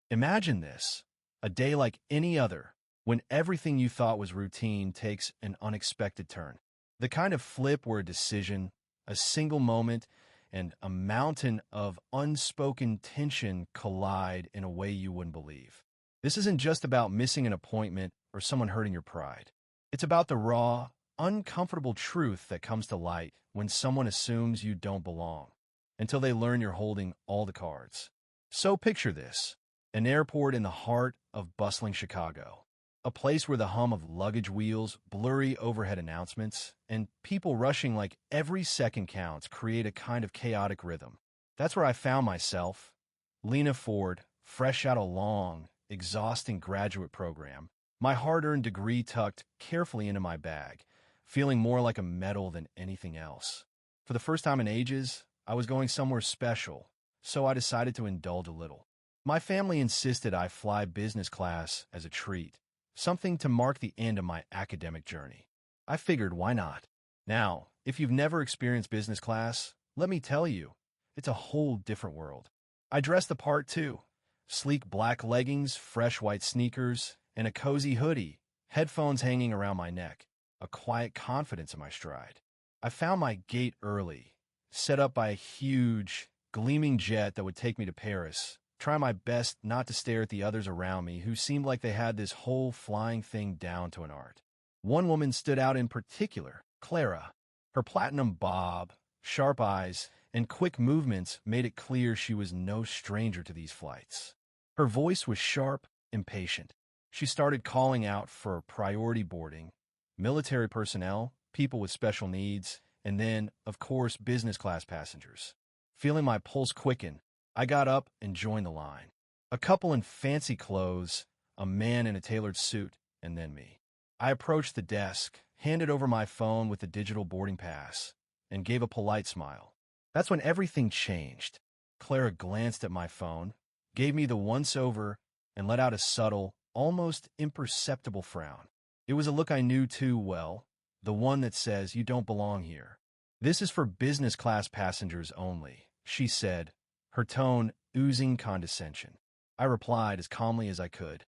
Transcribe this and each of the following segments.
Imagine this, a day like any other, when everything you thought was routine takes an unexpected turn. The kind of flip where a decision, a single moment, and a mountain of unspoken tension collide in a way you wouldn't believe. This isn't just about missing an appointment or someone hurting your pride. It's about the raw, uncomfortable truth that comes to light when someone assumes you don't belong, until they learn you're holding all the cards. So picture this, an airport in the heart of bustling Chicago. A place where the hum of luggage wheels, blurry overhead announcements, and people rushing like every second counts create a kind of chaotic rhythm. That's where I found myself, Lena Ford, fresh out a long, exhausting graduate program, my hard-earned degree tucked carefully into my bag, feeling more like a medal than anything else. For the first time in ages, I was going somewhere special, so I decided to indulge a little. My family insisted I fly business class as a treat, something to mark the end of my academic journey. I figured, why not? Now, if you've never experienced business class, let me tell you, it's a whole different world. I dressed the part too. Sleek black leggings, fresh white sneakers, and a cozy hoodie, headphones hanging around my neck, a quiet confidence in my stride. I found my gate early, set up by a huge, gleaming jet that would take me to Paris. Try my best not to stare at the others around me who seemed like they had this whole flying thing down to an art. One woman stood out in particular, Clara. Her platinum bob, sharp eyes, and quick movements made it clear she was no stranger to these flights. Her voice was sharp, impatient. She started calling out for priority boarding, military personnel, people with special needs, and then, of course, business class passengers. Feeling my pulse quicken, I got up and joined the line. A couple in fancy clothes, a man in a tailored suit, and then me. I approached the desk, handed over my phone with the digital boarding pass, and gave a polite smile. That's when everything changed. Clara glanced at my phone, gave me the once-over, and let out a subtle, almost imperceptible frown. It was a look I knew too well, the one that says, "You don't belong here." "This is for business class passengers only," she said, her tone oozing condescension. I replied as calmly as I could,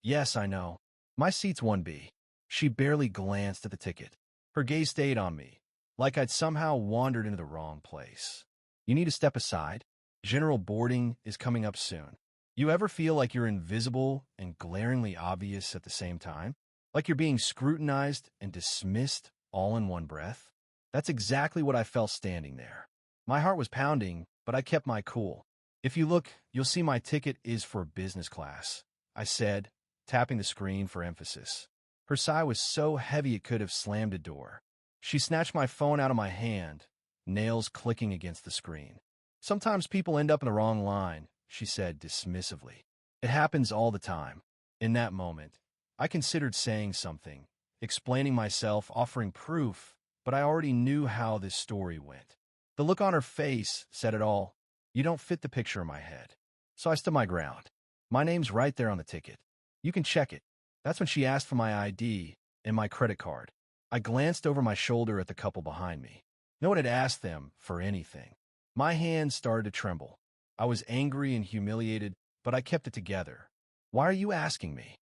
"Yes, I know. My seat's 1B. She barely glanced at the ticket. Her gaze stayed on me, like I'd somehow wandered into the wrong place. "You need to step aside. General boarding is coming up soon." You ever feel like you're invisible and glaringly obvious at the same time? Like you're being scrutinized and dismissed all in one breath? That's exactly what I felt standing there. My heart was pounding, but I kept my cool. "If you look, you'll see my ticket is for business class," I said, tapping the screen for emphasis. Her sigh was so heavy it could have slammed a door. She snatched my phone out of my hand, nails clicking against the screen. "Sometimes people end up in the wrong line," she said dismissively. "It happens all the time." In that moment, I considered saying something, explaining myself, offering proof, but I already knew how this story went. The look on her face said it all. "You don't fit the picture in my head." So I stood my ground. "My name's right there on the ticket. You can check it." That's when she asked for my ID and my credit card. I glanced over my shoulder at the couple behind me. No one had asked them for anything. My hands started to tremble. I was angry and humiliated, but I kept it together. "Why are you asking me?"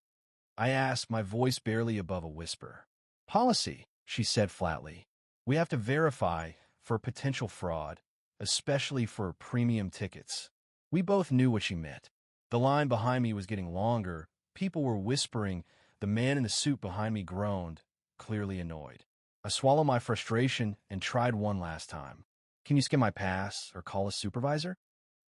I asked, my voice barely above a whisper. "Policy," she said flatly. "We have to verify for potential fraud, especially for premium tickets." We both knew what she meant. The line behind me was getting longer. People were whispering. The man in the suit behind me groaned, clearly annoyed. I swallowed my frustration and tried one last time. "Can you scan my pass or call a supervisor?"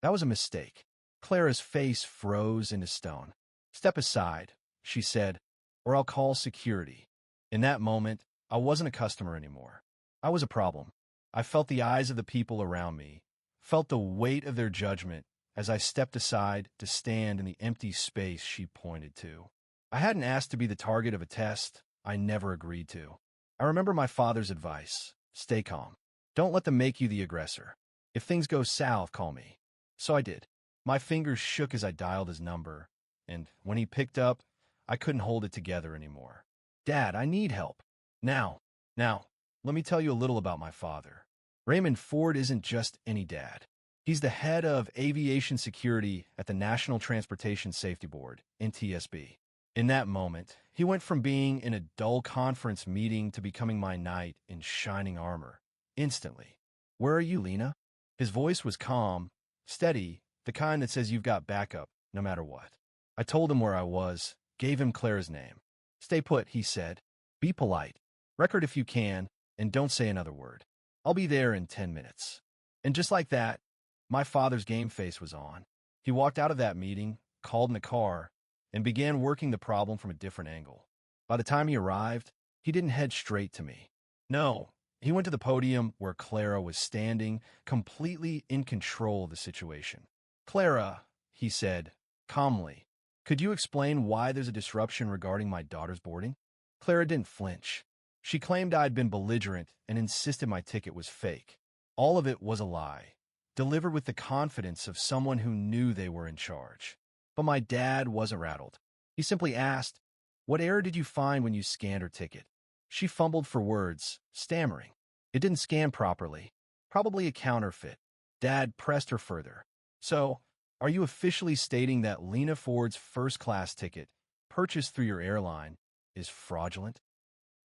That was a mistake. Clara's face froze into stone. "Step aside," she said, "or I'll call security." In that moment, I wasn't a customer anymore. I was a problem. I felt the eyes of the people around me, felt the weight of their judgment as I stepped aside to stand in the empty space she pointed to. I hadn't asked to be the target of a test I never agreed to. I remember my father's advice: stay calm. Don't let them make you the aggressor. If things go south, call me. So I did. My fingers shook as I dialed his number, and when he picked up, I couldn't hold it together anymore. "Dad, I need help. Now, let me tell you a little about my father. Raymond Ford isn't just any dad. He's the head of aviation security at the National Transportation Safety Board, NTSB. In that moment, he went from being in a dull conference meeting to becoming my knight in shining armor. Instantly. "Where are you, Lena?" His voice was calm, steady, the kind that says you've got backup, no matter what. I told him where I was, gave him Clara's name. "Stay put," he said. "Be polite. Record if you can, and don't say another word. I'll be there in 10 minutes." And just like that, my father's game face was on. He walked out of that meeting, called in a car, and began working the problem from a different angle. By the time he arrived, he didn't head straight to me. No, he went to the podium where Clara was standing, completely in control of the situation. "Clara," he said, calmly, "could you explain why there's a disruption regarding my daughter's boarding?" Clara didn't flinch. She claimed I'd been belligerent and insisted my ticket was fake. All of it was a lie, delivered with the confidence of someone who knew they were in charge. But my dad wasn't rattled. He simply asked, "What error did you find when you scanned her ticket?" She fumbled for words, stammering. "It didn't scan properly. Probably a counterfeit." Dad pressed her further. "So, are you officially stating that Lena Ford's first-class ticket, purchased through your airline, is fraudulent?"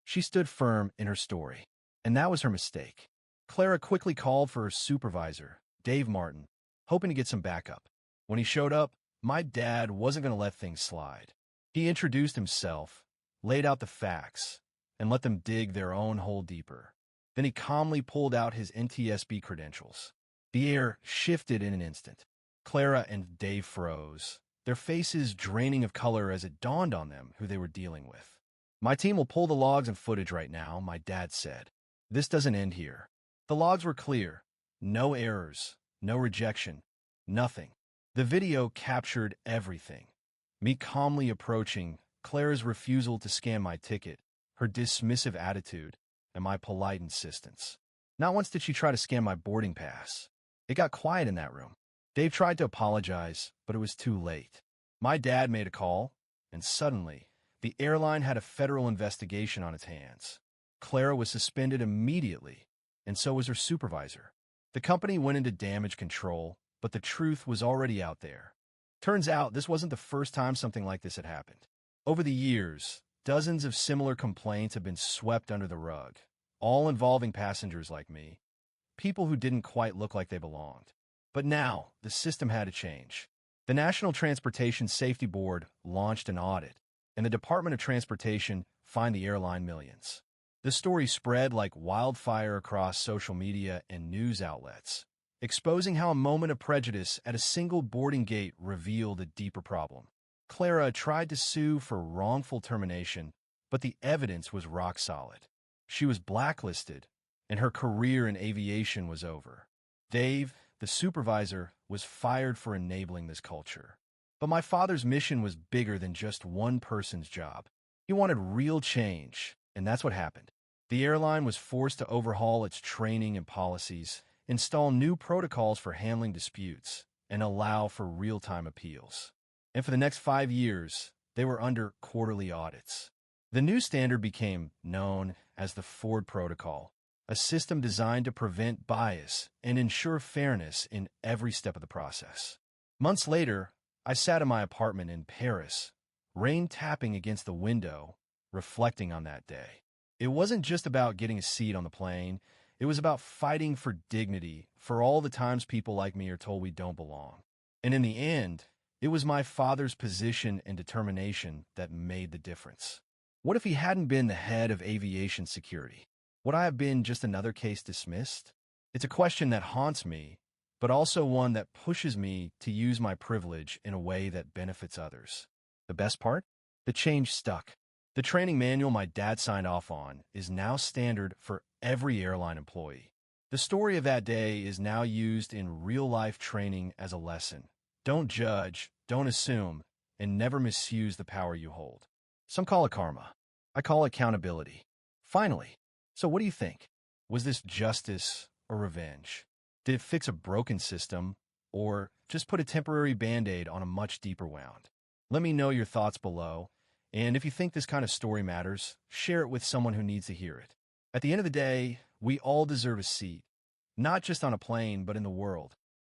She stood firm in her story, and that was her mistake. Clara quickly called for her supervisor, Dave Martin, hoping to get some backup. When he showed up, my dad wasn't going to let things slide. He introduced himself, laid out the facts, and let them dig their own hole deeper. Then he calmly pulled out his NTSB credentials. The air shifted in an instant. Clara and Dave froze, their faces draining of color as it dawned on them who they were dealing with. "My team will pull the logs and footage right now," my dad said. "This doesn't end here." The logs were clear. No errors, no rejection, nothing. The video captured everything. Me calmly approaching, Clara's refusal to scan my ticket, her dismissive attitude, and my polite insistence. Not once did she try to scan my boarding pass. It got quiet in that room. Dave tried to apologize, but it was too late. My dad made a call, and suddenly, the airline had a federal investigation on its hands. Clara was suspended immediately, and so was her supervisor. The company went into damage control, but the truth was already out there. Turns out this wasn't the first time something like this had happened. Over the years, dozens of similar complaints have been swept under the rug, all involving passengers like me, people who didn't quite look like they belonged. But now, the system had to change. The National Transportation Safety Board launched an audit, and the Department of Transportation fined the airline millions. The story spread like wildfire across social media and news outlets, exposing how a moment of prejudice at a single boarding gate revealed a deeper problem. Clara tried to sue for wrongful termination, but the evidence was rock solid. She was blacklisted, and her career in aviation was over. Dave, the supervisor, was fired for enabling this culture. But my father's mission was bigger than just one person's job. He wanted real change, and that's what happened. The airline was forced to overhaul its training and policies, install new protocols for handling disputes, and allow for real-time appeals. And for the next 5 years, they were under quarterly audits. The new standard became known as the Ford Protocol, a system designed to prevent bias and ensure fairness in every step of the process. Months later, I sat in my apartment in Paris, rain tapping against the window, reflecting on that day. It wasn't just about getting a seat on the plane. It was about fighting for dignity for all the times people like me are told we don't belong. And in the end, it was my father's position and determination that made the difference. What if he hadn't been the head of aviation security? Would I have been just another case dismissed? It's a question that haunts me, but also one that pushes me to use my privilege in a way that benefits others. The best part? The change stuck. The training manual my dad signed off on is now standard for every airline employee. The story of that day is now used in real-life training as a lesson. Don't judge, don't assume, and never misuse the power you hold. Some call it karma. I call it accountability. Finally, so what do you think? Was this justice or revenge? Did it fix a broken system, or just put a temporary Band-Aid on a much deeper wound? Let me know your thoughts below, and if you think this kind of story matters, share it with someone who needs to hear it. At the end of the day, we all deserve a seat, not just on a plane, but in the world.